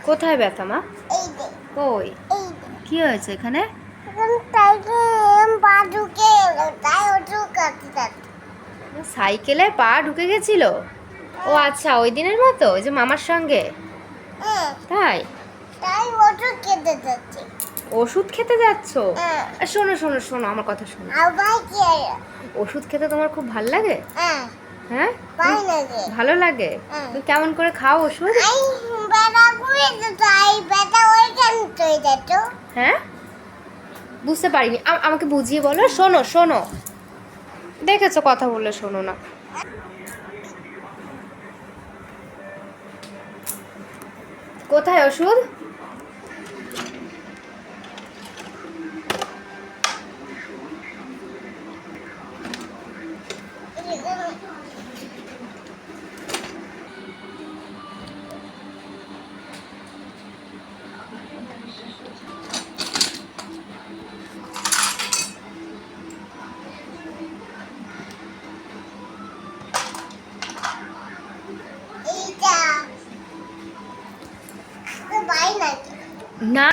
কোথায় ব্যথা মা? কই কি হয়েছে এখানে? সাইকেলে পা ঢুকে গেছিল? ও আচ্ছা, ওই দিনের মতো, ওই যে মামার সঙ্গে। তাই ওষুধ খেতে যাচ্ছ? শোনো শোনো শোনো, আমার কথা শোনো। ওষুধ খেতে তোমার খুব ভালো লাগে? হ্যাঁ, ভালো লাগে। তুমি কেমন করে খাও ওষুধ? হ্যাঁ, বুঝতে পারিনি, আমাকে বুঝিয়ে বলো। শোনো শোনো, দেখেছো কথা বললে শোনো না। কোথায় ওষুধ? না,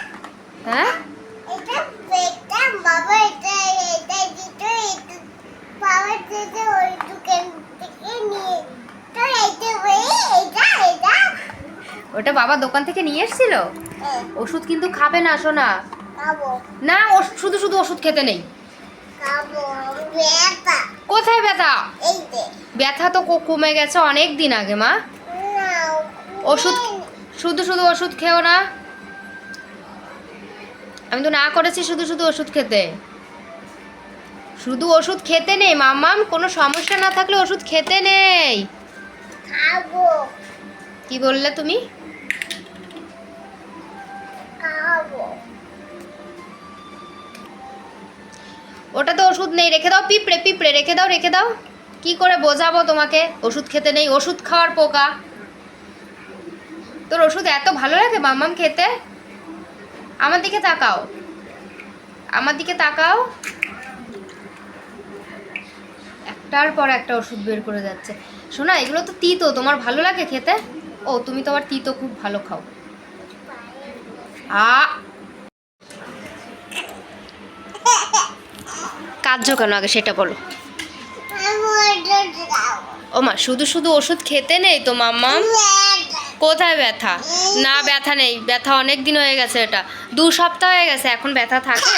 হ্যাঁ, ওটা বাবা দোকান থেকে নিয়ে এসেছিল। ওষুধ কিন্তু খাবে না সোনা। না, শুধু শুধু ওষুধ খেতে নেই। কোথায় ব্যথা? ব্যথা তো কমে গেছে অনেক দিন আগে মা। ওষুধ, শুধু শুধু ওষুধ খেও না। আমি তো না করেছি শুধু শুধু ওষুধ খেতে। শুধু ওষুধ খেতে নেই মাম্মাম, কোনো সমস্যা না থাকলে ওষুধ খেতে নেই। কি বললে তুমি? ওটা তো ওষুধ নেই, রেখে দাও। পিঁপড়ে পিঁপড়ে, রেখে দাও রেখে দাও। কি করে বোঝাবো তোমাকে ওষুধ খেতে নেই? ওষুধ খাওয়ার পোকা। তোর ওষুধ এত ভালো লাগে মাম্মাম খেতে? আমার দিকে তাকাও, আমার দিকে তাকাও। একটার পর একটা ওষুধ বের করে যাচ্ছে। শোনা, এগুলো তো তিতো, তোমার ভালো লাগে খেতে? ও, তুমি তো আবার তিতো খুব ভালো খাও। কাঁদছো কেন আগে সেটা বলো। ও মা, শুধু শুধু ওষুধ খেতে নেই তো মাম্মাম। কোথায় ব্যথা? না, ব্যথা নেই, ব্যথা অনেক দিন হয়ে গেছে, এটা 2 সপ্তাহ হয়ে গেছে, এখন ব্যথা থাকে?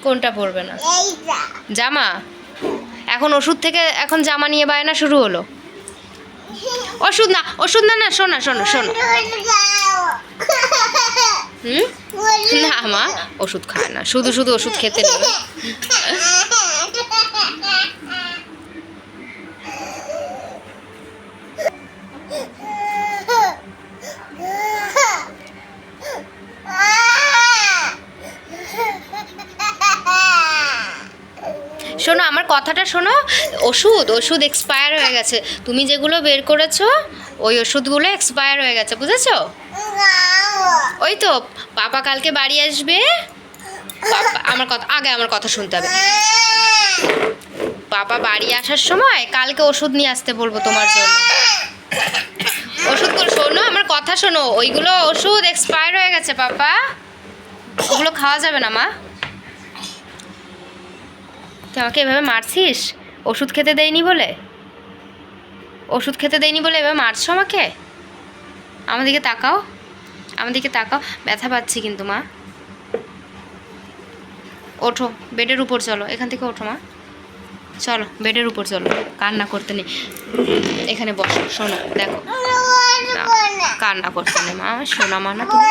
কোনটা পড়বে না? জামা? এখন ওষুধ থেকে এখন জামা নিয়ে বায়না শুরু হলো। ওষুধ না, ওষুধ না, না শোনা শোনো শোনো। না মা, ওষুধ খায় না, শুধু শুধু ওষুধ খেতে নেবে। শোনো, আমার কথাটা শোনো। ওষুধ ওষুধ এক্সপায়ার হয়ে গেছে। তুমি যেগুলো বের করেছো ওই ওষুধগুলো এক্সপায়ার হয়ে গেছে, বুঝেছো? ওই তো পাপা কালকে বাড়ি আসবে। আমার কথা আগে, আমার কথা শুনতে হবে। পাপা বাড়ি আসার সময় কালকে ওষুধ নিয়ে আসতে বলবো তোমার জন্য। ওষুধগুলো শোনো, আমার কথা শোনো। ওইগুলো ওষুধ এক্সপায়ার হয়ে গেছে পাপা, ওগুলো খাওয়া যাবে না মা। তুই আমাকে এভাবে মারছিস ওষুধ খেতে দেয়নি বলে? ওষুধ খেতে দেয়নি বলে এভাবে মারছো আমাকে? আমার দিকে তাকাও, আমার দিকে তাকাও। ব্যথা পাচ্ছি কিন্তু মা। ওঠো, বেডের উপর চলো, এখান থেকে ওঠো মা। চলো বেডের উপর চলো, কান্না করতে নেই। এখানে বসো, শোনো দেখো, কান্না করতে নেই মা। শোনা মা না তুমি?